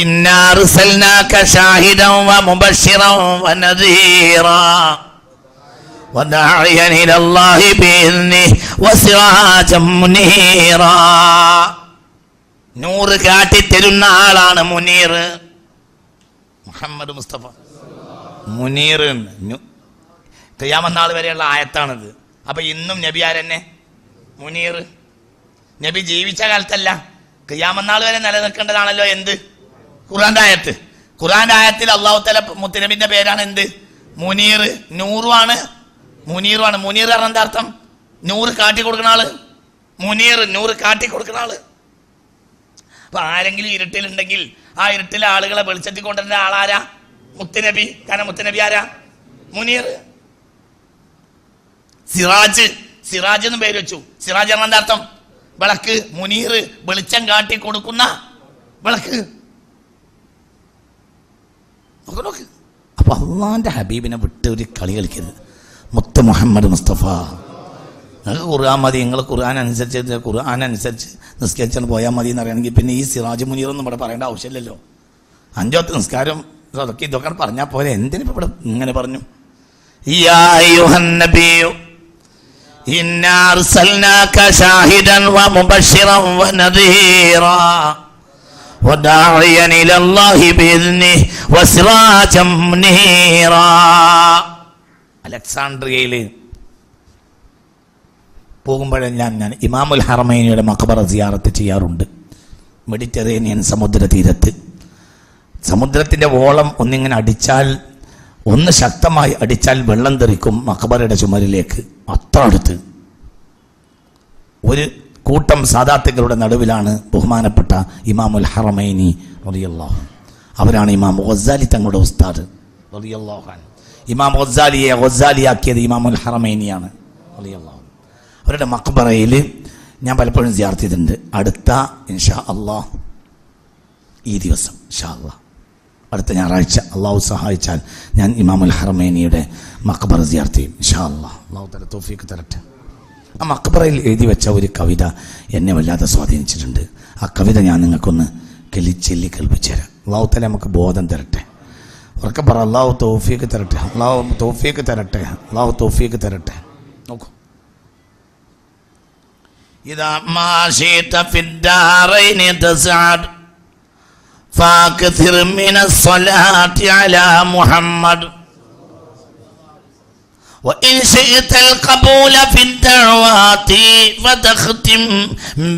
ഇന്നാ അർസൽനാക ഷാഹിദൻ വമുബശ്ശിറൻ വനദീറാ വദാഇയൻ ഇലല്ലാഹി ബിഇذനിഹി വസിറാജൻ മുനീറാ. നൂറ് കാട്ടിത്തരുന്ന ആളാണ് മുനീർ. മുഹമ്മദ് മുസ്തഫ മുനീർ. ഖിയാമത്ത് നാൾ വരെയുള്ള ആയത്താണിത്. അപ്പൊ ഇന്നും നബി ആരെന്നെ? മുനീർ. നബി ജീവിച്ച കാലത്തല്ല, ഖിയാമത്ത് നാൾ വരെ നിലനിൽക്കേണ്ടതാണല്ലോ എന്ത്? ഖുർആന്റെ ആയത്ത്. ഖുർആന്റെ ആയത്തിൽ അല്ലാഹു തആല മുത്തനബിന്റെ പേരാണ് എന്ത്? മുനീർ. നൂറുമാണ്, മുനീറുമാണ്. മുനീർ പറഞ്ഞ എന്താ അർത്ഥം? നൂറ് കാട്ടി കൊടുക്കുന്ന ആള്. മുനീർ, നൂറ് കാട്ടി കൊടുക്കുന്ന ആള്. അപ്പൊ ആരെങ്കിലും ഇരുട്ടിലുണ്ടെങ്കിൽ ആ ഇരുട്ടിലെ ആളുകളെ വെളിച്ചത്തിൽ കൊണ്ടുവരുന്ന ആളാരാ? മുത്തനബി. കാരണം മുത്തനബി ആരാ? മുനീർ. സിറാജ്, സിറാജ് എന്ന് പേര് വെച്ചു. സിറാജ് പറഞ്ഞ എന്താ അർത്ഥം? വിളക്ക്. മുനീർ, വെളിച്ചം കാട്ടി കൊടുക്കുന്ന വിളക്ക്. നോക്ക്. അപ്പൊ അള്ളാന്റെ ഹബീബിനെ വിട്ട് ഒരു കളി കളിക്കരുത്. മുത്ത് മുഹമ്മദ് മുസ്തഫ. നിങ്ങൾക്ക് ഖുർആൻ മതി, നിങ്ങൾ ഖുർആൻ അനുസരിച്ച് നിസ്കരിച്ചാൽ പോയാൽ മതി എന്നറിയണമെങ്കിൽ പിന്നെ ഈ സിറാജ് മുനീറൊന്നും ഇവിടെ പറയേണ്ട ആവശ്യമില്ലല്ലോ. 5 വക്ത് നിസ്കാരം ഇതൊക്കെ പറഞ്ഞാൽ പോലെ എന്തിനിപ്പോ ഇവിടെ ഇങ്ങനെ പറഞ്ഞു? യാ അയ്യുഹൻ നബിയ്യു ഇന്നാ അർസൽനാക ഷാഹിദൻ വമുബശ്ശിറൻ വനദീറാ വദാഇയൻ ഇലല്ലാഹി ബിഇذനിഹി വസിറാജൻ മുനീറാ. അലക്സാണ്ട്രിയയിൽ പോകുമ്പോഴും ഞാൻ ഇമാമുൽ ഹറമൈനിയുടെ മഖബറ സിയാറത്ത് ചെയ്യാറുണ്ട്. മെഡിറ്ററേനിയൻ സമുദ്ര തീരത്ത്. സമുദ്രത്തിൻ്റെ ഓളം ഒന്നിങ്ങനെ അടിച്ചാൽ, ഒന്ന് ശക്തമായി അടിച്ചാൽ വെള്ളം തെറിക്കും മഖബറയുടെ ചുമരിലേക്ക്. അത്ര അടുത്ത് ഒരു കൂട്ടം സാദാത്തുക്കളുടെ നടുവിലാണ് ബഹുമാനപ്പെട്ട ഇമാമുൽ ഹറമൈനി റളിയല്ലാഹു. അവരാണ് ഇമാം ഗസാലി തങ്ങളുടെ ഉസ്താദ് റളിയല്ലാഹു അൻഹു. ഇമാം ഗസാലിയെ ഗസാലിയാക്കിയത് ഇമാമുൽ ഹറമൈനിയാണ് റളിയല്ലാഹു. അവരുടെ മഖബറയിൽ ഞാൻ പലപ്പോഴും സിയാറത്ത് ചെയ്തിട്ടുണ്ട്. അടുത്ത ഇൻഷാ അല്ലാഹ് ഈ ദിവസം ഇൻഷാ അല്ലാഹ് അടുത്ത ഞായറാഴ്ച അള്ളാഹു സഹായിച്ചാൽ ഞാൻ ഇമാമുൽ ഹറമൈനിയുടെ മഖബറ സിയാറത്ത് ചെയ്യും ഇൻഷാ അല്ലാഹ്. അള്ളാഹു തആല തൗഫീഖ് തരട്ടെ. ആ മഖബറയിൽ എഴുതി വെച്ച ഒരു കവിത എന്നെ വല്ലാതെ സ്വാധീനിച്ചിട്ടുണ്ട്. ആ കവിത ഞാൻ നിങ്ങൾക്കൊന്ന് ചൊല്ലി കേൾപ്പിച്ചു തരാം. അള്ളാഹു തആല നമുക്ക് ബോധം തരട്ടെ. ഉറക്കെ പറ, അള്ളാഹു തൗഫീഖ് തരട്ടെ, അള്ളാഹു തൗഫീഖ് തരട്ടെ, അള്ളാഹു തൗഫീഖ് തരട്ടെ. നോക്കൂ. ഇദാ മാ ശിഅത ഫിദ്ദാറൈനി തസ്അദ് ഫാക്തിർ മിനസ്സലാത്തി അലാ മുഹമ്മദ് وإن شئت القبول في الدعوات فتختم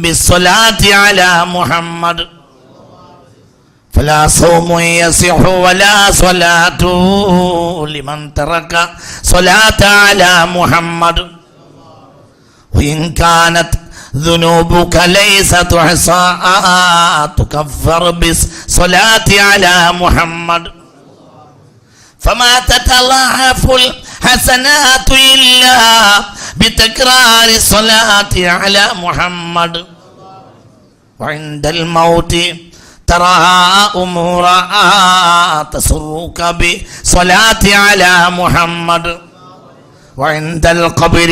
بالصلاة على محمد فلا صوم يصح ولا صلاة لمن ترك صلاة على محمد وإن كانت ذنوبك ليس تحصى تكفر بالصلاة على محمد فما تتضاعف الحسنات إلا بتكرار الصلاة على محمد وعند الموت ترى أمورا تسرك بصلاة على محمد وعند القبر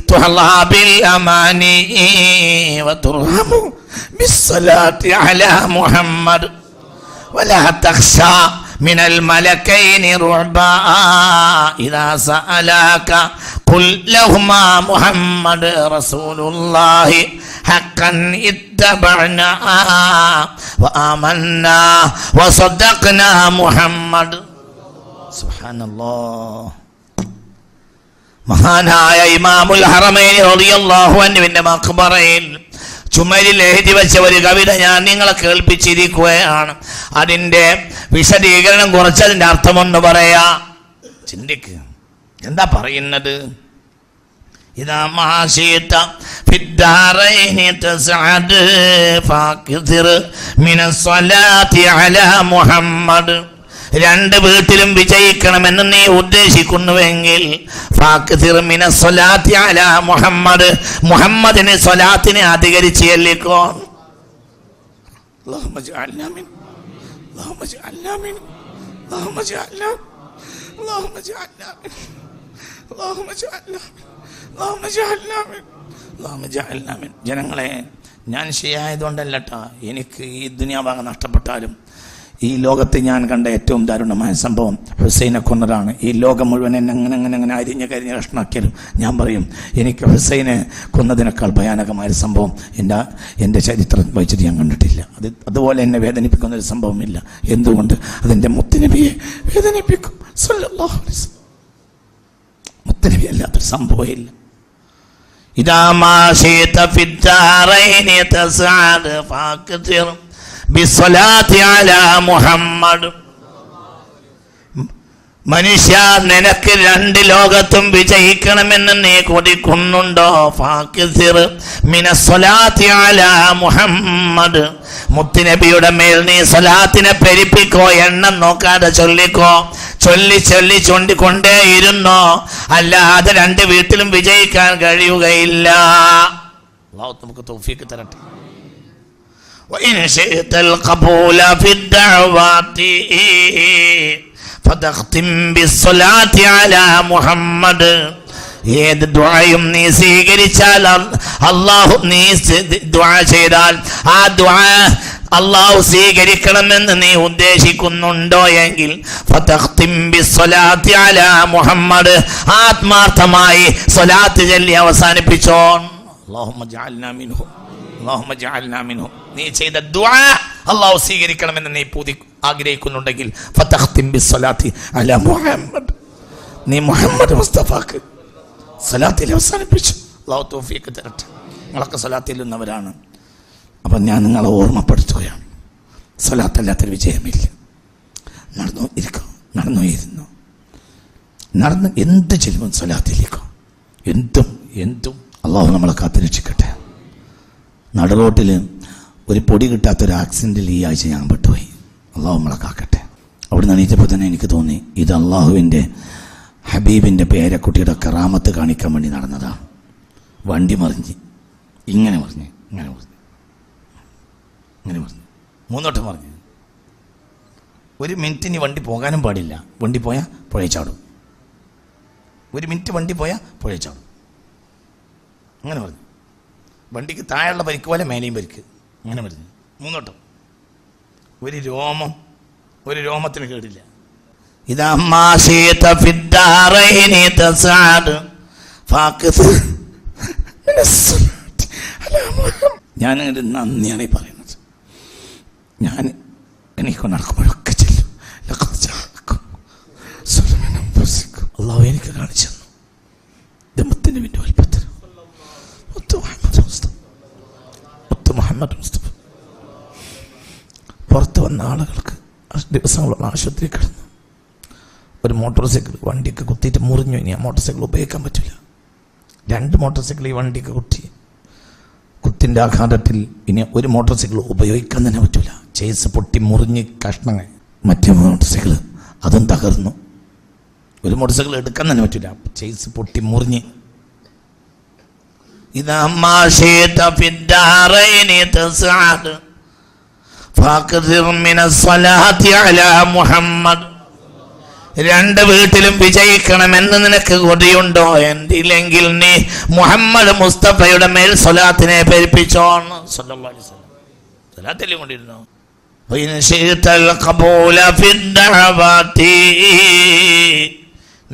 تحظى بالأماني وترهم بالصلاة على محمد ولا تخشى من الملكين رعبا إذا سألاك قل لهما محمد رسول الله حقا اتبعنا وآمنا وصدقنا محمد سبحان الله. മഹാനായ ഇമാമുൽ ഹറമൈനി റളിയല്ലാഹു അൻഹുവിന്റെ മഖബറയിൽ ചുമരിൽ എഴുതി വെച്ച ഒരു കവിത ഞാൻ നിങ്ങളെ കേൾപ്പിച്ചിരിക്കുകയാണ്. അതിൻ്റെ വിശദീകരണം കുറച്ച് അതിൻ്റെ അർത്ഥമൊന്ന് പറയാ. ചിന്തിക്കുക, എന്താ പറയുന്നത്? ഇദാ മാ ശിഅത ഫിദ്ദാറൈനി തസ്അദ് ഫാക്തിർ മിനസ്സലാത്തി അലാ മുഹമ്മദ്. 2 വീട്ടിലും വിജയിക്കണമെന്ന് നീ ഉദ്ദേശിക്കുന്നുവെങ്കിൽ ഫാക്തിർ മിനസ്സലാത്തി അലാ മുഹമ്മദ്, മുഹമ്മദിനെ സ്വലാത്തിനെ അധികരിച്ച് ചെല്ലിക്കോ. اللهم اجعلنا من اللهم اجعلنا من اللهم اجعلنا اللهم اجعلنا من اللهم اجعلنا اللهم اجعلنا من اللهم اجعلنا من. ജനങ്ങളെ, ഞാൻ ശരിയായതുകൊണ്ടല്ലട്ടാ എനിക്ക് ഈ ദുനിയാവാകെ നഷ്ടപ്പെട്ടാലും ഈ ലോകത്ത് ഞാൻ കണ്ട ഏറ്റവും ദാരുണമായ സംഭവം ഹുസൈനെ കൊന്നതാണ്. ഈ ലോകം മുഴുവൻ എന്നെ അങ്ങനെ അരിഞ്ഞ കഷ്ണാക്കിയാലും ഞാൻ പറയും, എനിക്ക് ഹുസൈനെ കൊന്നതിനേക്കാൾ ഭയാനകമായൊരു സംഭവം എൻ്റെ ചരിത്രം വായിച്ചിട്ട് ഞാൻ കണ്ടിട്ടില്ല. അതുപോലെ എന്നെ വേദനിപ്പിക്കുന്നൊരു സംഭവമില്ല. എന്തുകൊണ്ട്? അതെൻ്റെ മുത്തുനബിയെ വേദനിപ്പിക്കും. സല്ലല്ലാഹു അലൈഹി വസല്ലം. മുത്തുനബി അല്ലാത്തൊരു സംഭവമില്ല. ഇദാ മാ ശീത ഫിദ്ദാറൈനി തസ്അദ് ഫാക്തിർ ബിസ്സലാത്തി അലാ മുഹമ്മദ്. മനുഷ്യ, നിനക്ക് രണ്ട് ലോകത്തും വിജയിക്കണമെന്ന് നീ കൊതിക്കുന്നുണ്ടോ? ഫാക്തിർ മിനസ്സലാത്തി അലാ മുഹമ്മദ്. മുത്തുനബിയുടെ മേൽ നീ സ്വലാത്തിനെ പെരുപ്പിക്കോ, എണ്ണം നോക്കാതെ ചൊല്ലിക്കോ. ചൊല്ലി ചൊണ്ടിക്കൊണ്ടേയിരുന്നോ, അല്ലാതെ രണ്ട് വീട്ടിലും വിജയിക്കാൻ കഴിയുകയില്ല. അല്ലാഹു നമുക്ക് തൗഫീഖ് തരട്ടെ. وإن شئت القبول في الدعوات فاختم بالصلاة على محمد. ഏത് ദുആയും നീ സ്വീകരിച്ചാൽ, അല്ലാഹു നീ ദുആ ചെയ്താൽ ആ ദുആ അല്ലാഹു സ്വീകരിക്കണമെന്ന് നീ ഉദ്ദേശിക്കുന്നുണ്ടോ എങ്കിൽ ഫതഖ്തിം ബിസ്സലാത്തി അലാ മുഹമ്മദ്, ആത്മാർത്ഥമായി സ്വലാത്ത് ചൊല്ലി അവസാനിപ്പിച്ചോ. അല്ലാഹുമ്മ ജഅൽനാ മിൻഹും, അല്ലാഹുമ്മ ജഅൽനാ മിൻഹും. നീ ചെയ്ത ദുആ അല്ലാഹു സ്വീകരിക്കണമെന്ന് നീ ആഗ്രഹിക്കുന്നുണ്ടെങ്കിൽ ഫതഖ്തിം ബിസ്സലാത്തി അലാ മുഹമ്മദ്, നീ മുഹമ്മദ് മുസ്തഫാക്ക് സലാത്തിൽ അവസാനിപ്പിച്ചു. അല്ലാഹു തൗഫീഖ് തരട്ടെ. നിങ്ങളൊക്കെ സലാത്തിൽ നിന്നവരാണ്. അപ്പം ഞാൻ നിങ്ങളെ ഓർമ്മപ്പെടുത്തുകയാണ്, സലാത്തല്ലാത്തൊരു വിജയമില്ല. നടന്നു എന്ത് ചെല്ലുമ്പോൾ സലാത്തിലേക്കോ, എന്തും അല്ലാഹു നമ്മളെ കാത്തുരക്ഷിക്കട്ടെ. നടുറോട്ടിൽ ഒരു പൊടി കിട്ടാത്തൊരു ആക്സിഡൻറ്റിൽ ഈ ആഴ്ച ഞാൻ പെട്ടുപോയി. അല്ലാഹു നമ്മളെ കാക്കട്ടെ. അവിടെ നിന്ന് എണീറ്റപ്പോൾ തന്നെ എനിക്ക് തോന്നി, ഇത് അല്ലാഹുവിൻ്റെ ഹബീബിൻ്റെ പേരക്കുട്ടിയുടെ കറാമത്ത് കാണിക്കാൻ വേണ്ടി നടന്നതാണ്. വണ്ടി മറിഞ്ഞ് ഇങ്ങനെ മറിഞ്ഞ് മൂന്നോട്ടം മറിഞ്ഞ്. ഒരു മിനിറ്റിന് വണ്ടി പോകാനും പാടില്ല. വണ്ടി പോയാൽ പുഴയിൽ ചാടും. ഒരു മിനിറ്റ് വണ്ടി പോയാൽ പുഴയിൽ ചാടും. അങ്ങനെ പറഞ്ഞു. വണ്ടിക്ക് താഴെയുള്ള പരിക്ക് പോലെ മേലെയും പരിക്ക്. അങ്ങനെ പറഞ്ഞു. മൂന്നോട്ടം. ഒരു രോമത്തിന് കേടില്ല. ഇതാ മാശീത ഫിദ്ദാറൈനി തസ്അദ് ഫാക്തിർ. ഞാൻ നന്ദിയാണ് ഈ പറയുന്നത്. എനിക്ക് നടക്കുമ്പോഴൊക്കെ ചെല്ലും. അല്ലാഹു എനിക്ക് കാണിച്ചു തന്നു. മുത്തുനബിയുടെ വൽപ്പത്തിൽ മുഹമ്മദ് മുസ്തഫ പുറത്ത് വന്ന ആളുകൾക്ക് ദിവസങ്ങളോളം ആശുപത്രി കിടന്നു. ഒരു മോട്ടോർ സൈക്കിൾ വണ്ടിയൊക്കെ കുത്തിയിട്ട് മുറിഞ്ഞു. ഇനി ആ മോട്ടോർ സൈക്കിൾ ഉപയോഗിക്കാൻ പറ്റില്ല. 2 മോട്ടോർ സൈക്കിൾ ഈ വണ്ടിയൊക്കെ കുത്തിൻ്റെ ആഘാതത്തിൽ ഇനി ഒരു മോട്ടോർ സൈക്കിൾ ഉപയോഗിക്കാൻ തന്നെ പറ്റില്ല. ചേസ് പൊട്ടി മുറിഞ്ഞ് കഷ്ണങ്ങൾ. മറ്റേ മോട്ടോർ സൈക്കിൾ അതും തകർന്നു. ഒരു മോട്ടോർ സൈക്കിൾ എടുക്കാൻ തന്നെ പറ്റില്ല. ചേസ് പൊട്ടി മുറിഞ്ഞ്. ഇതാ മാശീത ഫിദ്ദാറൈനി തസ്അദ് ഫാക്തിർ മിനസ്സലാത്തി അലാ മുഹമ്മദ്. രണ്ട് വീട്ടിലും വിജയിക്കണമെന്ന് നിനക്ക് കൊതിയുണ്ടോ? എന്തില്ലെങ്കിൽ നീ മുഹമ്മദ് മുസ്തഫയുടെ മേൽ സ്വലാത്തിനെ പെരുപ്പിച്ചോന്ന്. സല്ലല്ലാഹു അലൈഹി വസല്ലം സ്വലാത്തിൽ കൊണ്ടിരുന്നു. വഇൻ ശിഅ്തൽ ഖബൂല ഫിദ്ദഅവാതി,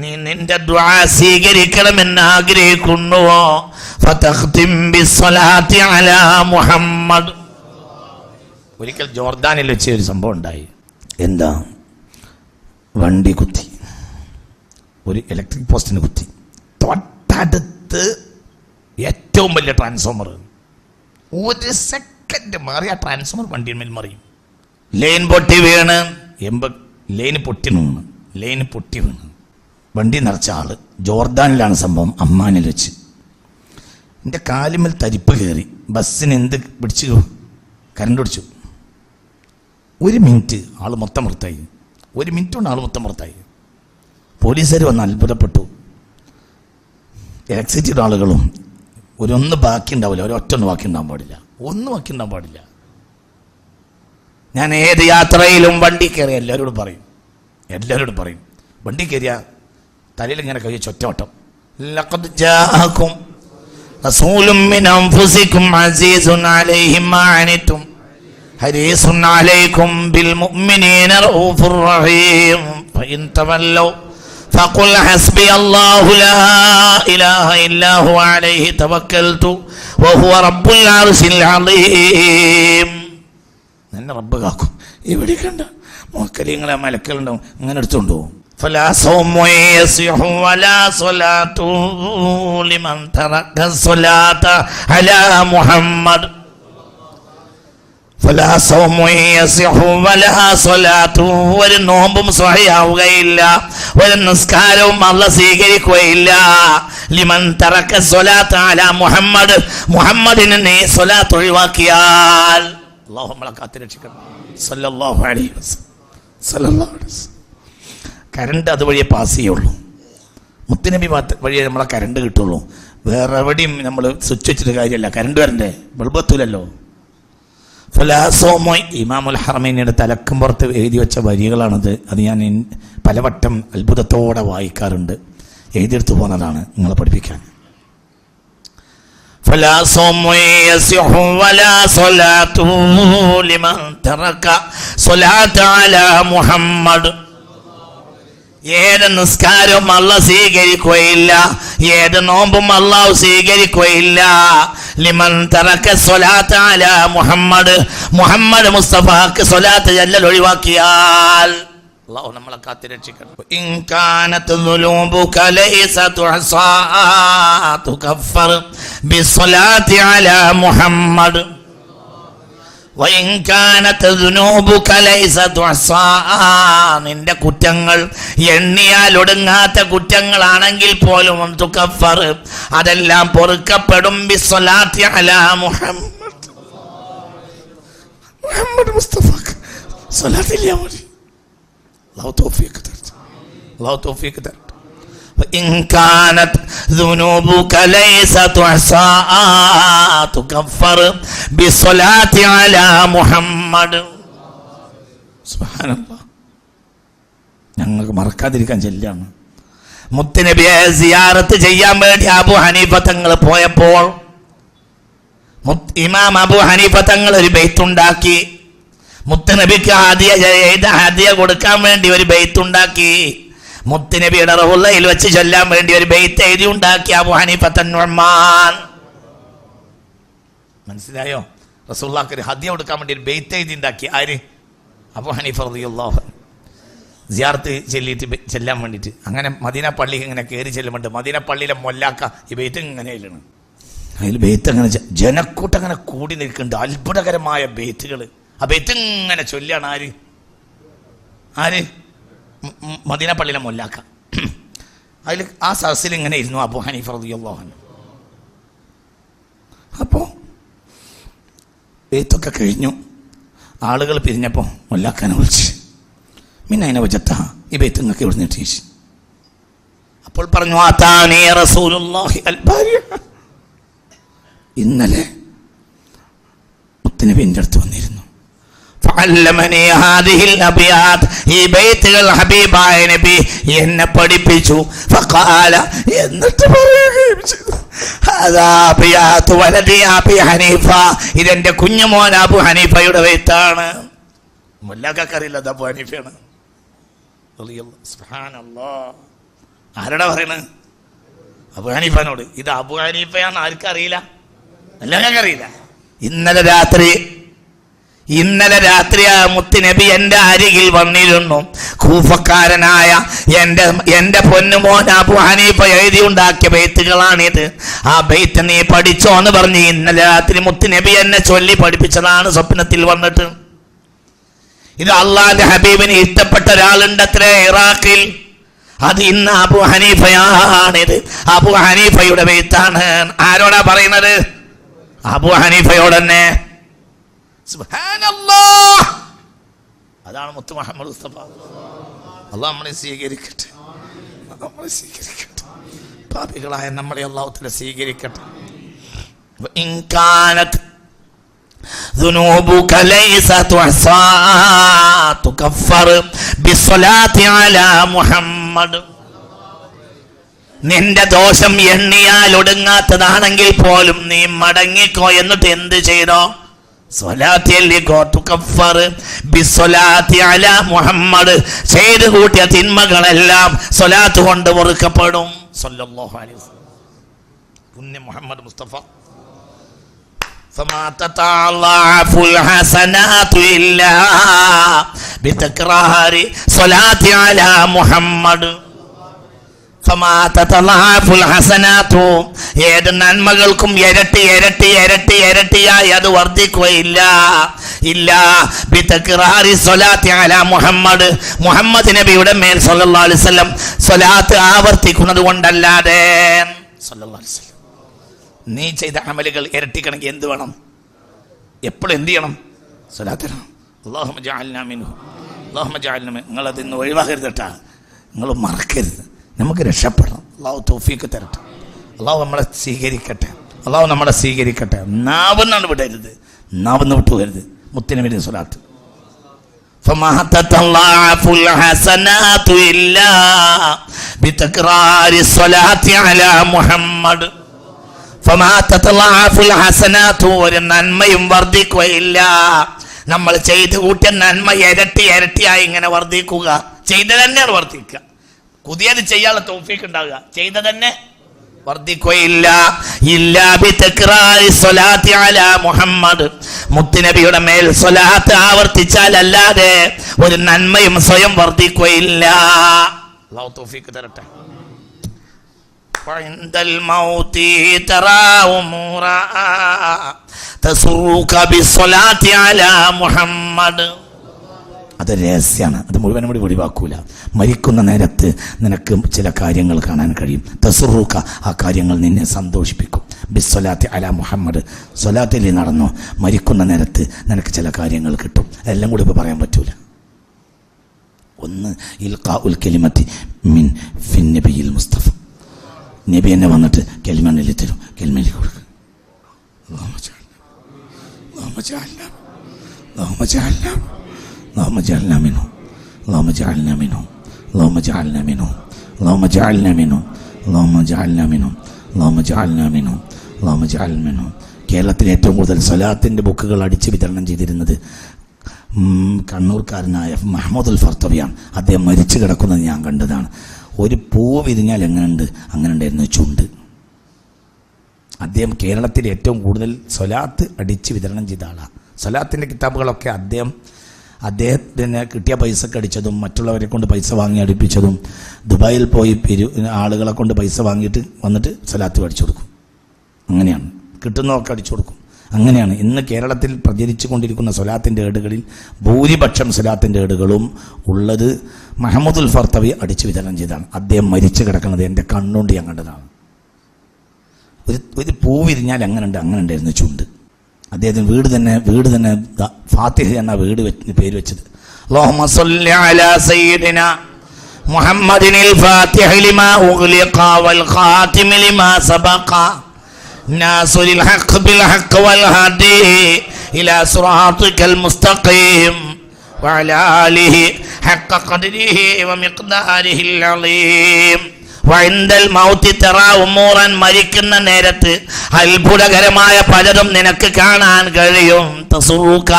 നീ നിന്റെ ദുആ സ്വീകരിക്കണമെന്ന് ആഗ്രഹിക്കുന്നുവോ? ഫതഖ്തിം ബിസ്സലാത്തി അലാ മുഹമ്മദ്. ഒരിക്കൽ ജോർദാനിൽ വെച്ച് ഒരു സംഭവം ഉണ്ടായി. എന്താ? വണ്ടി കുത്തി, ഒരു ഇലക്ട്രിക് പോസ്റ്റിന് കുത്തി. തൊട്ടടുത്ത് ഏറ്റവും വലിയ ട്രാൻസ്ഫോമർ. ഒരു സെക്കൻഡ് മാറി ആ ട്രാൻസ്ഫോമർ വണ്ടിയിൽ മേൽ മറിയും. ലൈൻ പൊട്ടി വീണ് വണ്ടി നിറച്ച ആള്. ജോർദാനിലാണ് സംഭവം, അമ്മാനിൽ വെച്ച്. എൻ്റെ കാലുമേൽ തരിപ്പ് കയറി. ബസ്സിന് എന്ത് പിടിച്ചു? കരണ്ട് പിടിച്ചു. 1 മിനിറ്റ് ആള് മൊത്തം പുറത്തായി. 1 മിനിറ്റ് കൊണ്ട് ആൾ മൊത്തം പുറത്തായി. പോലീസുകാർ വന്ന് അത്ഭുതപ്പെട്ടു. ഇലക്ട്രിസിറ്റിയുടെ ആളുകളും ഒന്നും ബാക്കി ഉണ്ടാവില്ല. ഒരൊറ്റൊന്നും ബാക്കി ഉണ്ടാകാൻ പാടില്ല. ഒന്നും ബാക്കി ഉണ്ടാകാൻ പാടില്ല. ഞാൻ ഏത് യാത്രയിലും വണ്ടി കയറിയ എല്ലാവരോടും പറയും വണ്ടി കയറിയ തലയിൽ ഇങ്ങനെ കഴിച്ച് ഒറ്റവട്ടം, ലഖദ് ജാഅകും റസൂലും മിൻ അൻഫുസികും അസീസുൻ അലൈഹി മാ അനിതും ഹരീസുൻ അലൈക്കും ബിൽ മുഅ്മിനീന റഊഫുർ റഹീം ഫഇൻ തവല്ലൗ ഫഖുൽ ഹസ്ബിയല്ലാഹു ലാ ഇലാഹ ഇല്ലാ ഹുവ അലൈഹി തവക്കൽതു വഹുവ റബ്ബുൽ അർശിൽ അളീം. നിന്നെ റബ്ബ് കാക്കും. ഇവിടെ കണ്ട മോക്കലിങ്ങളെ മലക്കലുണ്ടാവും, അങ്ങനെ എടുത്തുകൊണ്ട് പോകും. فلا صوم يصح ولا صلاة لمن ترك الصلاة على محمد. فلا صوم يصح ولا صلاة. ഒരു നോമ്പും സ്വഹീഹാവുകയില്ല, ഒരു നിസ്കാരവും അല്ലാഹു സ്വീകരിക്കുകയില്ല. ലിമൻ തറക സ്വലാത്ത അലാ മുഹമ്മദ്, മുഹമ്മദിനെ നീ സ്വലാത്ത് ഒഴിവാക്കിയാൽ. അല്ലാഹു നമ്മളെ കാത്തുരക്ഷിക്കണം. സല്ലല്ലാഹു അലൈഹി വസല്ലം, സല്ലല്ലാഹു അലൈഹി വസല്ലം. കറണ്ട് അതുവഴിയേ പാസ് ചെയ്യുള്ളൂ. മുത്തുനബി വഴിയേ നമ്മളെ കറണ്ട് കിട്ടുള്ളൂ. വേറെ എവിടെയും നമ്മൾ സ്വിച്ച് വെച്ചിട്ട് കാര്യമല്ല. കറണ്ട് വരണ്ടേ, ബൾബത്തൂലല്ലോ. ഫലാസോമോ ഇമാമുൽ ഹറമൈനിയുടെ തലക്കും പുറത്ത് എഴുതി വെച്ച വരികളാണത്. അത് ഞാൻ പലവട്ടം അത്ഭുതത്തോടെ വായിക്കാറുണ്ട്. എഴുതിയെടുത്ത് പോകുന്നതാണ് നിങ്ങളെ പഠിപ്പിക്കാൻ. ഫലാസോമോ യസിഹു വലാ സ്വലാത്തു ലിമൻ തറക സ്വലാത്ത അലാ മുഹമ്മദ്. ഏത് നിസ്കാരവും അല്ലാഹു സ്വീകരിക്കുകയില്ല, ഏത് നോമ്പും അല്ലാഹു സ്വീകരിക്കുകയില്ല. ലിമൻ തറക സ്വലാത്ത അലാ മുഹമ്മദ്, മുഹമ്മദ് മുസ്തഫാക്ക് സ്വലാത്ത് ചൊല്ലൽ ഒഴിവാക്കിയാൽ. അല്ലാഹു നമ്മളെ കാത്തുരക്ഷിക്കണം. ഇൻ കാനത് ദുനൂബുക ലൈസ തുഹസാ തുകഫർ ബിസ്സലാത്തി അലാ മുഹമ്മദ്. വഇൻ കാനത് ദുനൂബുക ലൈസ തുഹസാ. നിന്റെ കുറ്റങ്ങൾ എണ്ണിയാൽ ഒടുങ്ങാത്ത കുറ്റങ്ങളാണെങ്കിൽ പോലും തുകഫർ, അതെല്ലാം പൊറുക്കപ്പെടും. ബിസ്സലാത്തി അലാ മുഹമ്മദ്, മുഹമ്മദ് മുസ്തഫാക്ക് സ്വലാത്ത് ചൊല്ലിയാൽ മതി. അല്ലാഹു തൗഫീഖ് തരട്ടെ, അല്ലാഹു തൗഫീഖ് തരട്ടെ. وإن كانت ذنوبك ليس تحصى تكفر بالصلاة على محمد. സുബ്ഹാനല്ലാഹ്. ഞങ്ങൾക്ക് മറക്കാതിരിക്കാൻ ചെല്ലാണ്. മുത്തുനബിയെ സിയാറത്ത് ചെയ്യാൻ വേണ്ടി അബൂ ഹനീഫ തങ്ങൾ പോയപ്പോൾ ഇമാം അബൂ ഹനീഫ തങ്ങൾ ഒരു ബൈത്തുണ്ടാക്കി. മുത്തുനബിക്ക് ഹദിയ കൊടുക്കാൻ വേണ്ടി ഒരു ബൈത്തുണ്ടാക്കി. മുത്തുനബിയുടെ റൗളയിൽ വെച്ച് ചൊല്ലാൻ വേണ്ടി ഒരു ബൈത്ത് എഴുതി ഉണ്ടാക്കി അബൂ ഹനീഫ തന്നുഅ്മാൻ. മനസ്സിലായോ? റസൂലുള്ളാഹിക്ക് ഒരു ഹദിയ കൊടുക്കാൻ വേണ്ടി ഒരു ബൈത്ത് എഴുതി ഉണ്ടാക്കി. ആര്? അബൂ ഹനീഫ റളിയല്ലാഹു അൻഹു. സിയാറത്ത് ചെല്ലിയിട്ട് ചെല്ലാൻ വേണ്ടിയിട്ട്. അങ്ങനെ മദീന പള്ളി ഇങ്ങനെ കയറി ചെല്ലുമ്പോൾ മദീന പള്ളിയിലെ മൊല്ലാക്ക ഈ ബൈത്ത് ഇങ്ങനെ എഴുതണം. അതിൽ ബൈത്ത് അങ്ങനെ ജനക്കൂട്ടം അങ്ങനെ കൂടി നിൽക്കുന്നുണ്ട്. അത്ഭുതകരമായ ബൈത്തുകൾ. ആ ബൈത്ത് ഇങ്ങനെ ചൊല്ലാണ്. ആര്? ആര്? മദീന പള്ളിയിലെ മൊല്ലാക്ക. അതിൽ ആ സദസ്സിൽ ഇങ്ങനെ ഇരുന്നു അബൂ ഹനീഫ റളിയല്ലാഹു അൻഹു. അപ്പോൾ ബൈത്തൊക്കെ കഴിഞ്ഞു. ആളുകൾ പിരിഞ്ഞപ്പോൾ മൊല്ലാക്കാനെ വിളിച്ച്, മിന്നൈന വജത്ത, ഈ ബൈത്ത് നിങ്ങൾക്ക് എവിടെ നിന്ന് കിട്ടി? അപ്പോൾ പറഞ്ഞു, ആതാനി റസൂലുള്ളാഹി അൽ ബാരിഅ. ഇന്നലെ മുത്തുനബി എൻ്റെ അടുത്ത് വന്നിരുന്നു. ഫഅല്ലമനി ഹാദിഹിൽ അബിയാത്, ഈ ബൈത്തുകൾ ഹബീബായ നബി എന്നെ പഠിപ്പിച്ചു. ഫഖാല, എന്നിട്ട് പറയുകയും ചെയ്തു, ഹാദാ അബിയാതു വലദി അബി ഹനീഫ, ഇതെന്റെ കുഞ്ഞുമോൻ അബൂ ഹനീഫയുടെ ബൈത്താണ്. മുല്ലാക്കറിയില്ല അത് അബൂ ഹനീഫയാണ്. സുബ്ഹാനല്ലാഹ്. ആരോടാ പറയണത്? അബൂ ഹനീഫനോട്. ഇത് അബൂ ഹനീഫയാന്ന് ആർക്കറിയില്ല, എല്ലാവർക്കും അറിയില്ല. ഇന്നലെ രാത്രി ആ മുത്തുനബി എൻ്റെ അരികിൽ വന്നിരുന്നു. കൂഫക്കാരനായ എൻ്റെ പൊന്നുമോൻ അബൂ ഹനീഫ എഴുതി ഉണ്ടാക്കിയ ബൈത്തുകളാണിത്. ആ ബൈത്ത് നീ പഠിച്ചോ എന്ന് പറഞ്ഞ് ഇന്നലെ രാത്രി മുത്തുനബി എന്നെ ചൊല്ലി പഠിപ്പിച്ചതാണ് സ്വപ്നത്തിൽ വന്നിട്ട്. ഇത് അള്ളാന്റെ ഹബീബിന് ഇഷ്ടപ്പെട്ട ഒരാളുണ്ട് അത്രേ ഇറാഖിൽ. അത് ഇന്ന് അബൂ ഹനീഫയാണിത്. അബൂ ഹനീഫയുടെ ബൈത്താണ്. ആരോടാ പറയുന്നത്? അബൂ ഹനീഫയോട് തന്നെ. സുബ്ഹാനല്ലാഹ്. അതാണ് മുത്ത് മുഹമ്മദ് മുസ്തഫ. അല്ലാഹു നമ്മളെ സ്വീകരിക്കട്ടെ, നമ്മളെ സ്വീകരിക്കട്ടെ. പാപികളായ നമ്മളെ അല്ലാഹു തആല സ്വീകരിക്കട്ടെ. ഇൻ കാനത് ذنوبك ليس تحصى تكفر بالصلاة على محمد. നിന്റെ ദോഷം എണ്ണിയാൽ ഒടുങ്ങാത്തതാണെങ്കിൽ പോലും നീ മടങ്ങിക്കോ. എന്നിട്ട് എന്ത് ചെയ്തോ? ചെയ്തു കൂട്ടിയ തിന്മകളെല്ലാം സ്വലാത്ത് കൊണ്ട് പൊറുക്കപ്പെടും. സല്ലല്ലാഹു അലൈഹി വസല്ലം പുണ്യ മുഹമ്മദ് മുസ്തഫ. فما تتضاعف الحسنات إلا بتكرار صلاة على محمد. فما تتضاعف الحسنات ഏത് നന്മകൾക്കും ഇരട്ടി ഇരട്ടി ഇരട്ടി ഇരട്ടിയായി അത് വർദ്ധിക്കുകയില്ല. ഇല്ല ബിതക്റാരി സ്വലാത്തി അലാ മുഹമ്മദ്, മുഹമ്മദ് നബിയുടെ മേൽ സല്ലല്ലാഹു അലൈഹി വസല്ലം സ്വലാത്ത് ആവർത്തിക്കുന്നത് കൊണ്ടല്ലാതെ. സല്ലല്ലാഹു അലൈഹി വസല്ലം നീ ചെയ്ത അമലുകൾ ഇരട്ടിക്കണമെങ്കിൽ എന്ത് വേണം? എപ്പോഴും എന്ത് ചെയ്യണം? സ്വലാത്ത്. അല്ലാഹുമ്മ ജഅൽനാ മിൻഹു, അല്ലാഹുമ്മ ജഅൽനാ മിൻഹു. നിങ്ങൾ അതിന്ന് ഒഴിവാക്കരുത് കേട്ടാ, നിങ്ങൾ മറക്കരുത്. നമുക്ക് രക്ഷപ്പെടണം. അല്ലാഹു തൗഫീഖ് തരട്ടെ. അല്ലാഹു നമ്മളെ സ്വീകരിക്കട്ടെ. അല്ലാഹു നമ്മളെ സ്വീകരിക്കട്ടെ. നാവെന്നാണ് വിടരുത്, നാവെന്ന് വിട്ടുപോകരുത്. മുത്തുനബിയുടെ സ്വലാത്ത്. فما تتضاعف الحسنات إلا بتكرار الصلاة على محمد. فما تتضاعف الحسنات ഒരു നന്മയും വർദ്ധിക്കുകയില്ല. നമ്മൾ ചെയ്ത് കൂട്ടിയ നന്മ ഇരട്ടി ഇരട്ടിയായി ഇങ്ങനെ വർദ്ധിക്കുക. ചെയ്ത തന്നെയാണ് വർദ്ധിക്കുക. പുതിയത് ചെയ്യാനുള്ള തൗഫീഖ് ഉണ്ടാവുക. ചെയ്ത തന്നെ വർദ്ധിക്കുകയില്ല. ഇല്ലാ ബിതക്റാരി സ്വലാത്തി അലാ മുഹമ്മദ്, മുത്തുനബിയുടെ മേൽ സ്വലാത്ത് ആവർത്തിച്ചാൽ അല്ലാതെ ഒരു നന്മയും സ്വയം വർദ്ധിക്കുകയില്ല. അല്ലാഹു തൗഫീഖ് തരട്ടെ. വഇൻദൽ മൗതി തറാ ഉമൂറാ തസുറുക ബിസ്സലാത്തി അലാ മുഹമ്മദ്. അത് രഹസ്യമാണ്. അത് മുഴുവനും കൂടി ഒഴിവാക്കൂല. മരിക്കുന്ന നേരത്ത് നിനക്ക് ചില കാര്യങ്ങൾ കാണാൻ കഴിയും. തസുറുക, ആ കാര്യങ്ങൾ നിന്നെ സന്തോഷിപ്പിക്കും. ബിസ്സലാത്തി അലാ മുഹമ്മദ്, സ്വലാത്തിൽ നടന്നോ, മരിക്കുന്ന നേരത്ത് നിനക്ക് ചില കാര്യങ്ങൾ കിട്ടും. എല്ലാം കൂടി ഇപ്പോൾ പറയാൻ പറ്റൂല. ഒന്ന് ഇൽഖാഉൽ കലിമത്തി മിൻ ഫിൻ നബിയിൽ മുസ്തഫ. നബി എന്നെ വന്നിട്ട് കലിമ തരും, കലിമയിൽ കൊടുക്കുക. اللهم اجعلنا منهم، اللهم اجعلنا منهم، اللهم اجعلنا منهم، اللهم اجعلنا منهم، اللهم اجعلنا منهم، اللهم اجعلنا منهم, اللهم اجعلنا منهم. കേരളത്തിൽ ഏറ്റവും കൂടുതൽ സ്വലാത്തിൻ്റെ ബുക്കുകൾ അടിച്ച് വിതരണം ചെയ്തിരുന്നത് കണ്ണൂർക്കാരനായ മഹ്മൂദുൽ ഫർത്തവിയാണ്. അദ്ദേഹം മരിച്ചു കിടക്കുന്നത് ഞാൻ കണ്ടതാണ്. ഒരു പൂ വിരിഞ്ഞാൽ എങ്ങനെയുണ്ട് അങ്ങനെ ഉണ്ടായിരുന്നു ചുണ്ട്. അദ്ദേഹം കേരളത്തിൽ ഏറ്റവും കൂടുതൽ സ്വലാത്ത് അടിച്ച് വിതരണം ചെയ്ത ആളാണ്. സ്വലാത്തിൻ്റെ കിതാബുകളൊക്കെ അദ്ദേഹത്തിന് കിട്ടിയ പൈസക്ക് അടിച്ചതും മറ്റുള്ളവരെ കൊണ്ട് പൈസ വാങ്ങി അടുപ്പിച്ചതും ദുബായിൽ പോയി ആളുകളെ കൊണ്ട് പൈസ വാങ്ങിയിട്ട് വന്നിട്ട് സ്വലാത്ത് അടിച്ചു കൊടുക്കും. അങ്ങനെയാണ് കിട്ടുന്നതൊക്കെ അടിച്ചു കൊടുക്കും. അങ്ങനെയാണ് ഇന്ന് കേരളത്തിൽ പ്രചരിച്ചു കൊണ്ടിരിക്കുന്ന സ്വലാത്തിൻ്റെ ഏടുകളിൽ ഭൂരിപക്ഷം സ്വലാത്തിൻ്റെ ഏടുകളും ഉള്ളത് മഹ്മൂദുൽ ഫർത്തവി അടിച്ചു വിതരണം ചെയ്താണ്. അദ്ദേഹം മരിച്ചു കിടക്കുന്നത് എൻ്റെ കണ്ണുകൊണ്ട് ഞാൻ കണ്ടതാണ്. ഒരു പൂ വിരിഞ്ഞാൽ അങ്ങനെ ഉണ്ടായിരുന്നു ചുണ്ട്. അദ്ദേഹത്തിന് വീട് തന്നെ ഫാത്തിഹ എന്ന പേര് വെച്ചത്. അല്ലാഹുമ്മ സ്വല്ലി അലാ സയ്യിദിനാ മുഹമ്മദിനിൽ ഫാത്തിഹി ലിമാ ഉഗ്ലിഖ വൽ ഖാതിമി ലിമാ സബഖ നാസിറിൽ ഹഖ് ബിൽ ഹഖ് വൽ ഹാദി ഇലാ സിറാത്തിക്കൽ മുസ്തഖീം വഅലാ ആലിഹി ഹഖ ഖദ്രിഹി വമിഖ്ദാരിഹിൽ അളീം. വഇൻദൽ മൗതി തറാ ഉമൂറൻ, മരിക്കുന്ന നേരത്ത് അത്ഭുതകരമായ പലതും നിനക്ക് കാണാൻ കഴിയും. തസുറുക,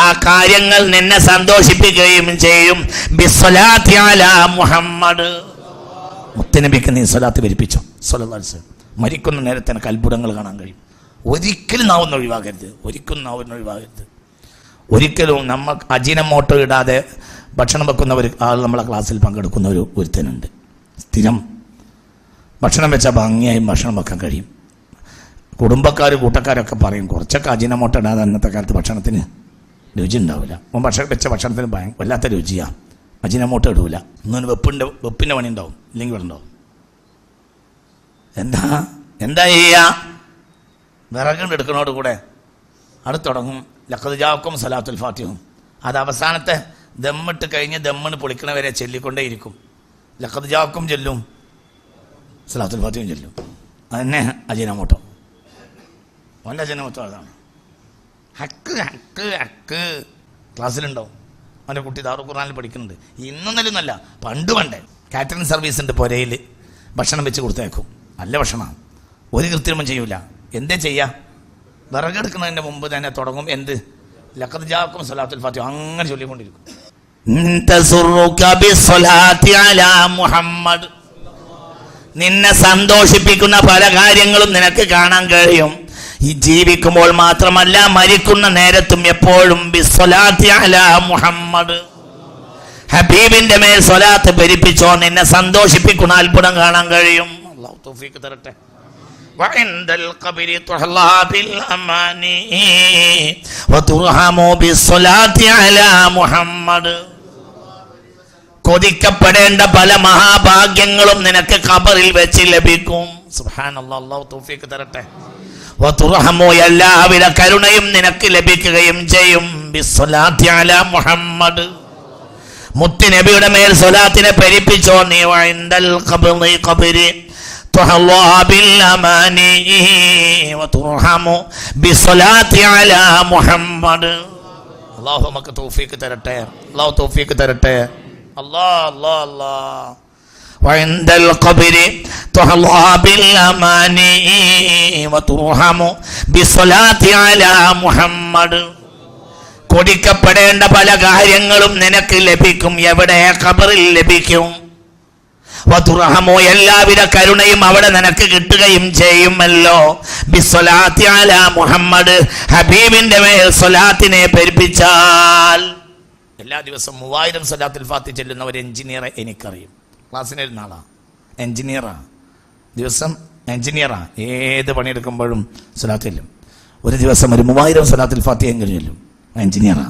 ആ കാര്യങ്ങൾ നിന്നെ സന്തോഷിപ്പിക്കുകയും ചെയ്യും. ബിസ്സലാത്തി അലാ മുഹമ്മദ്, മുത്തുനബിക്ക് നീ സ്വലാത്ത് വരിപ്പിച്ചോ സ്വല്ലല്ലാഹു അലൈഹി വസല്ലം. മരിക്കുന്ന നേരത്ത് എനിക്ക് അത്ഭുതങ്ങൾ കാണാൻ കഴിയും. ഒരിക്കലും നാവുന്ന ഒഴിവാകരുത്, ഒരിക്കലും നമ്മൾ അജിനമോട്ടോ ഇടാതെ ഭക്ഷണം വെക്കുന്ന ഒരു ആൾ നമ്മളെ ക്ലാസ്സിൽ പങ്കെടുക്കുന്ന ഒരുത്തനുണ്ട്. സ്ഥിരം ഭക്ഷണം വെച്ചാൽ ഭംഗിയായും ഭക്ഷണം വെക്കാൻ കഴിയും. കൂട്ടക്കാരൊക്കെ പറയും കുറച്ചൊക്കെ അജിനമോട്ടോ ഇടാതെ അന്നത്തെ കാലത്ത് ഭക്ഷണത്തിന് രുചി ഉണ്ടാവില്ല. അപ്പം ഭക്ഷണം വെച്ച ഭക്ഷണത്തിന് വല്ലാത്ത രുചിയാണ്. അജിനമോട്ടോ ഇടൂല. ഒന്നും വെപ്പിൻ്റെ പണി ഉണ്ടാവും, ഇല്ലെങ്കിൽ ഇവിടെ ഉണ്ടാവും. എന്താ ചെയ്യുക? വിറകുണ്ട് എടുക്കുന്നതോട് കൂടെ അത് തുടങ്ങും. ലഖദ് ജാഅക്കും സലാത്തുൽ ഫാത്തിഹും. അത് അവസാനത്തെ ദമ്മിട്ട് കഴിഞ്ഞ് ദമ്മിന് പൊളിക്കണവരെ ചൊല്ലിക്കൊണ്ടേയിരിക്കും. ലഖദ് ജാഅക്കും ചൊല്ലും, സലാത്തുൽ ഫാത്തിഹും ചൊല്ലും. അതന്നെ അജിനമോട്ടോ. ഓൻ്റെ അജിനമോട്ടോ അതാണ്. ഹക്ക് ക്ലാസ്സിലുണ്ടാവും. അവൻ്റെ കുട്ടി ദാറുൽ ഖുർആനിൽ പഠിക്കുന്നുണ്ട്. ഇന്നൊന്നല്ല, പണ്ടേ കാറ്ററിംഗ് സർവീസ് ഉണ്ട്. പുരയിൽ ഭക്ഷണം വെച്ച് കൊടുത്തേക്കും. നല്ല ഭക്ഷണമാണ്, ഒരു കൃത്രിമം ചെയ്യൂല. എന്തേ ചെയ്യുക? വിറകെടുക്കുന്നതിൻ്റെ മുമ്പ് തന്നെ തുടങ്ങും. എന്ത് ലഖദ് ജാഅക്കും സ്വലാത്തുൽ ഫാത്തിഹ അങ്ങനെ ചൊല്ലിക്കൊണ്ടിരിക്കും. മുഹമ്മദ്, നിന്നെ സന്തോഷിപ്പിക്കുന്ന പല കാര്യങ്ങളും നിനക്ക് കാണാൻ കഴിയും. ഈ ജീവിക്കുമ്പോൾ മാത്രമല്ല മരിക്കുന്ന നേരത്തും എപ്പോഴും ബിസ്സലാത്തി അലാ മുഹമ്മദ്, ഹബീബിന്റെ മേൽ സ്വലാത്ത് പെരുപ്പിച്ചോ, നിന്നെ സന്തോഷിപ്പിക്കുന്ന അത്ഭുതം കാണാൻ കഴിയും. അല്ലാഹു തൗഫീഖ് തരട്ടെ. വഇൻദൽ ഖബരി തുഹല്ലാ ബിൽ അമാനി വതുർഹമു ബിസ്സലാത്തി അലാ മുഹമ്മദ്. കൊതിക്കപ്പെടേണ്ട പല മഹാഭാഗ്യങ്ങളും നിനക്ക് ഖബറിൽ വെച്ച് ലഭിക്കും. സുബ്ഹാനല്ലാഹ്, അല്ലാഹു തൗഫീഖ് തരട്ടെ. വതുർഹമു, എല്ലാവിധ കരുണയും നിനക്ക് ലഭിക്കുകയും ചെയ്യും. ബിസ്സലാത്തി അലാ മുഹമ്മദ്, മുത്ത് നബിയുടെ മേൽ സ്വലാത്തിനെ പെരുപ്പിച്ചോ നീ. വഇൻദൽ ഖബരി തുഹല്ലാ ബിൽ അമാനി വതുർഹമു ബിസ്സലാത്തി അലാ മുഹമ്മദ്. അല്ലാഹു നമുക്ക് തൗഫീഖ് തരട്ടെ, അല്ലാഹു തൗഫീഖ് തരട്ടെ. അല്ലാഹ് അല്ലാഹ് അല്ലാഹ്. വഇൻദൽ ഖബരി തുഹല്ലാ ബിൽ അമാനി വതുർഹമു ബിസ്സലാത്തി അലാ മുഹമ്മദ്. കൊതിക്കപ്പെടേണ്ട പല കാര്യങ്ങളും നിനക്ക് ലഭിക്കും. എവിടെ? ഖബറിൽ ലഭിക്കും. വതുർഹമു, എല്ലാവിധ കരുണയും അവിടെ നിനക്ക് കിട്ടുകയും ചെയ്യുമല്ലോ. ബിസ്സലാത്തി അലാ മുഹമ്മദ്, ഹബീബിന്റെ മേൽ സ്വലാത്തിനെ പെരുപ്പിച്ചാൽ. എല്ലാ ദിവസവും 3000 സ്വലാത്തുൽ ഫാത്തിഹ ചെല്ലുന്ന ഒരു എഞ്ചിനീയറെ എനിക്കറിയും. ക്ലാസ്സിനിരുന്ന ആളാ, എഞ്ചിനീയറാ, ദിവസം എഞ്ചിനീയറാ, ഏത് പണിയെടുക്കുമ്പോഴും സ്വലാത്ത് ചെല്ലും. ഒരു ദിവസം ഒരു 3000 സ്വലാത്തുൽ ഫാത്തിഹ എങ്കിലും ചെല്ലും. എഞ്ചിനീയറാ.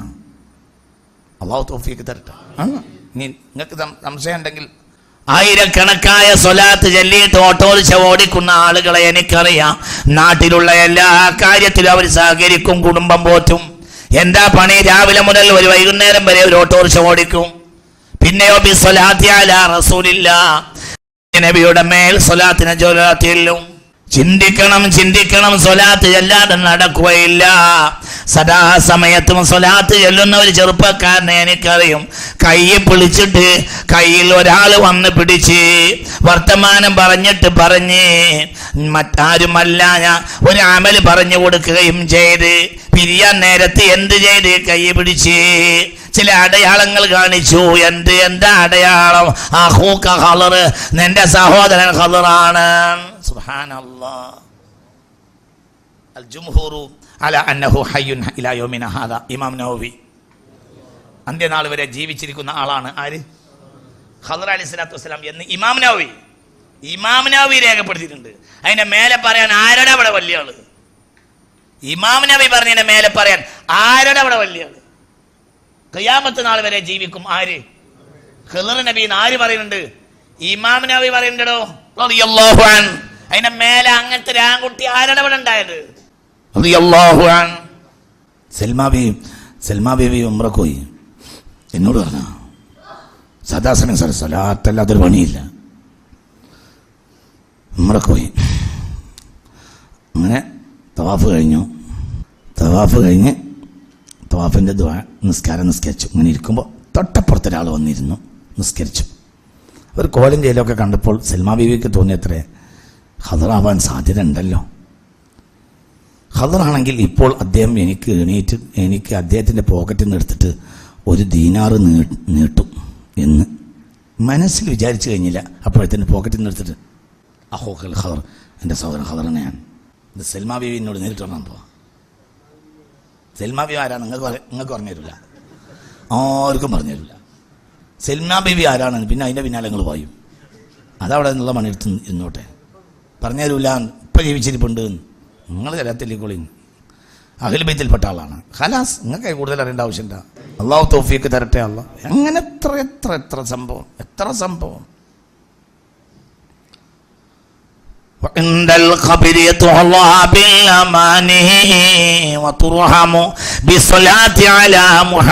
അല്ലാഹു തൗഫീഖ് തരട്ടെ. നിങ്ങൾക്ക് സംശയം ഉണ്ടെങ്കിൽ, ആയിരക്കണക്കായ സ്വലാത്ത് ചൊല്ലിയിട്ട് ഓട്ടോറിക്ഷ ഓടിക്കുന്ന ആളുകളെ എനിക്കറിയാം. നാട്ടിലുള്ള എല്ലാ കാര്യത്തിലും അവർ സഹകരിക്കും, കുടുംബം പോറ്റും. എന്താ പണി? രാവിലെ മുതൽ ഒരു വൈകുന്നേരം വരെ ഒരു ഓട്ടോറിക്ഷ ഓടിക്കും. പിന്നെയോ ബിസ്സലാത്തി അലാ റസൂലില്ലാഹ്, നബിയുടെ മേൽ സ്വലാത്തിനെ ചൊല്ലും. ചിന്തിക്കണം, ചിന്തിക്കണം. സ്വലാത്ത് ചെല്ലാതെ നടക്കുകയില്ല. സദാസമയത്തും സ്വലാത്ത് ചെല്ലുന്ന ഒരു ചെറുപ്പക്കാരനെ എനിക്കറിയും. കൈ പിടിച്ചിട്ട് കയ്യിൽ ഒരാൾ വന്ന് പിടിച്ച് വർത്തമാനം പറഞ്ഞ് മറ്റാരുമല്ല ഞാൻ ഒരു അമൽ പറഞ്ഞു കൊടുക്കുകയും ചെയ്ത് പിരിയാൻ നേരത്ത് എന്ത് ചെയ്ത്? കൈ പിടിച്ച് ചില അടയാളങ്ങൾ കാണിച്ചു. എന്താ അടയാളം? അഖൂക ഖദർ, നിന്റെ സഹോദരൻ ഖദറാണ്. സുബ്ഹാനല്ലാഹ്. അൽ ജംഹൂറു അലാ അന്നഹു ഹയ്യുൻ ഇലാ യൗമിന ഹാദാ. ഇമാം നവവി അന്ത്യനാൾ വരെ ജീവിച്ചിരിക്കുന്ന ആളാണ്. ആര്? ഖദർ അലൈഹിസ്സലാത്തു വസ്സലാം എന്ന് ഇമാം നവവി രേഖപ്പെടുത്തിയിട്ടുണ്ട്. അതിന്റെ മേലെ പറയാൻ ആരുടെ അവിടെ വലിയ ആള്? ഇമാം നവവി പറഞ്ഞതിന്റെ മേലെ പറയാൻ ആരുടെ അവിടെ വലിയ ആള്? ഖിയാമത്ത് നാൾ വരെ ജീവിക്കും. ആര്? ഖദർ നബി എന്ന് ആര് പറയുന്നുണ്ട്? ഇമാം നവവി പറയുന്നുണ്ടോ റളിയല്ലാഹു അൻഹു. അതിന്റെ മേലെ അങ്ങനത്തെ ഒരു ആൺകുട്ടി ആരുടെ അവിടെ ഉണ്ടായത്? റളിയല്ലാഹു അൻഹു. സൽമാ ബീവി ഉംറക്ക് പോയി. എന്നോട് പറഞ്ഞ സദാസമയം സ്വലാത്തല്ലാത്തൊരു പണിയില്ല. ഉംറക്ക് പോയി. അങ്ങനെ തവാഫ് കഴിഞ്ഞ് തവാഫിൻ്റെ നിസ്കാരം നിസ്കരിച്ചു. ഇങ്ങനെ ഇരിക്കുമ്പോൾ തൊട്ടപ്പുറത്തൊരാൾ വന്നിരുന്നു, നിസ്കരിച്ചു. ഒരു കോലം ജയിലൊക്കെ കണ്ടപ്പോൾ സൽമാ ബീവിക്ക് തോന്നിയത്രേ, ഖദറാവാൻ സാധ്യത ഉണ്ടല്ലോ. ഖദറാണെങ്കിൽ ഇപ്പോൾ അദ്ദേഹം എനിക്ക് അദ്ദേഹത്തിൻ്റെ പോക്കറ്റിൽ നിന്ന് എടുത്തിട്ട് ഒരു ദീനാറ് നീട്ടും എന്ന് മനസ്സിൽ വിചാരിച്ചു കഴിഞ്ഞില്ല. അപ്പോഴത്തേന് പോക്കറ്റിൽ നിന്ന് എടുത്തിട്ട് അഹൂഖൽ ഖദർ, എൻ്റെ സഹോദരൻ ഖദറിനെയാണ്. ഇത് സൽമാ ബീവി എന്നോട് നേരിട്ട് പറഞ്ഞാൽ പോവാ. സൽമാ ബീവി ആരാണ് നിങ്ങൾക്ക് പറഞ്ഞു തരില്ല, ആർക്കും പറഞ്ഞു തരില്ല. സൽമാ ബീവി ആരാണെന്ന് പിന്നെ അതിൻ്റെ പിന്നാലെ നിങ്ങൾ പറയും. അതവിടെ നിന്നുള്ള പണിയെടുത്ത് ഇരുന്നോട്ടെ, പറഞ്ഞു തരൂല. ഇപ്പം ജീവിച്ചിരിപ്പുണ്ട്, നിങ്ങൾ തരത്തില്ലേക്കോളി. അഹ്ലു ബൈത്തിൽപ്പെട്ട ആളാണ്. ഖലാസ്, നിങ്ങൾക്ക് കൂടുതൽ അറിയേണ്ട ആവശ്യമില്ല. അല്ലാഹു തൗഫീഖ് തരട്ടെ. അല്ലാഹ്. അങ്ങനെ എത്ര സംഭവം. وعند القبر يطهى بالأمانه وترحم بالصلاة على محمد.